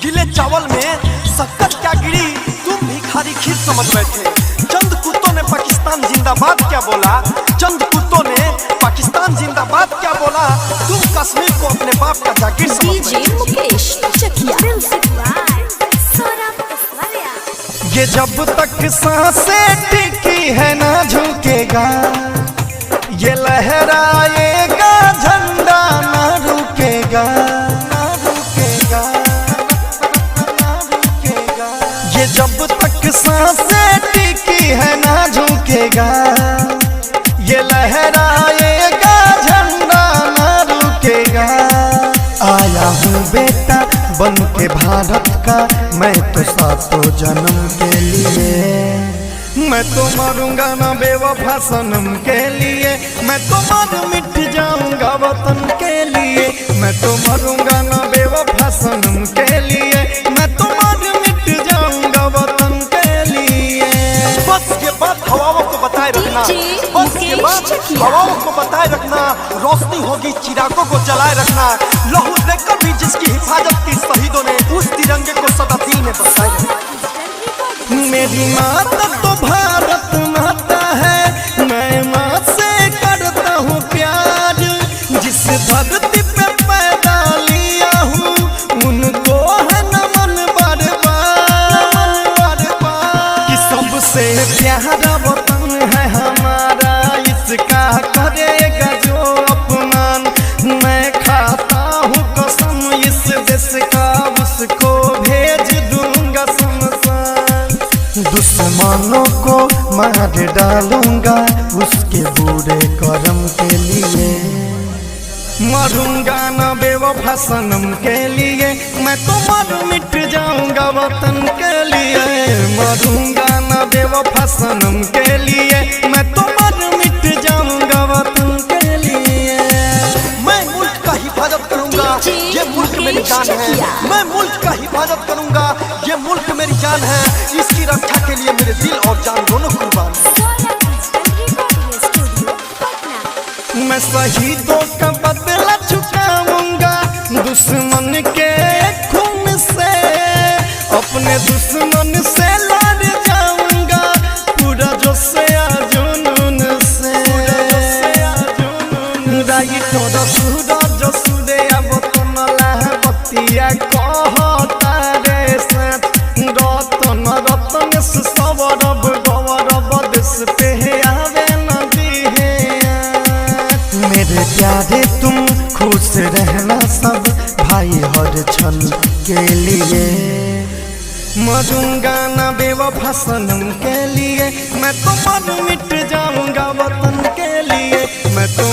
खिले चावल में शक्कर क्या गिरी, तुम भी खारी खीर समझ बैठे। चंद कुत्तों ने पाकिस्तान जिंदाबाद क्या बोला, चंद कुत्तों ने पाकिस्तान जिंदाबाद क्या बोला, तुम कश्मीर को अपने बाप का जागीर समझ बैठे। ये जब तक सांसें टिकी है ना झुकेगा, ये लहराएगा झंडा ना रुकेगा, ना रुकेगा, ना रुकेगा। ये जब तक सांसें टिकी है ना झुकेगा, ये लहराएगा झंडा ना रुकेगा। आया हूँ बेटा बन के भारत का, मैं तो सातों जन्म के लिए, मैं तो मरूंगा ना बेवफा सनम के लिए, मैं तो मर मिट जाऊंगा वतन के लिए, मैं तो मरूंगा ना बेवफा सनम के लिए, मैं तो मर मिट जाऊंगा वतन के लिए। बस के बाद हवाओं को बताए रखना, बस के बाद हवाओं को बताए रखना, रोशनी होगी चिरागों को जलाए रखना। लहू देकर भी जिसकी हिफाजत की शहीदों ने, उस तिरंगे को सदा दिल में बसाए रखना। मेरी माता तो भारत माता है, मैं माँ से करता हूँ प्यार, जिस धरती पे पैदा लिया हूँ उनको है नमन बार बार, कि सबसे प्यारा वतन है हमारा, इसका करेगा जो अपमान। मैं खाता हूँ कसम इस देश का, उसको भेज दूंगा शमशान। दुश्मनों को मार डालूंगा उसके बुरे कर्म के लिए, मरूंगा ना बेवफा सनम के लिए, मैं तो मर मिट जाऊंगा वतन के लिए, मरूंगा ना बेवफा सनम के लिए, मैं तो मर मिट जाऊंगा वतन के लिए। मैं मुल्क का हिफाजत करूंगा, ये मुल्क मेरी जान है, मैं मुल्क का हिफाजत करूंगा, ये मुल्क मेरी जान है, इसकी रक्षा के लिए मेरे दिल और जान दोनों कुर्बान। मैं शहीदों का बदला चुकाऊंगा दुश्मन के खून से, अपने दुश्मन से लड़ जाऊंगा पूरा जोश या जुनून से। राइटर सूरज सूर्या वतन बतिया कहता रे साथ, रतन रतन सौरभ गौरव देश पे आवे नदी है। मेरे प्यारे तुम खुश रहना सब भाई हर क्षण के लिए, मरूंगा ना बेवफा सनम के लिए, मैं तो मर मिट जाऊंगा वतन के लिए, मैं तो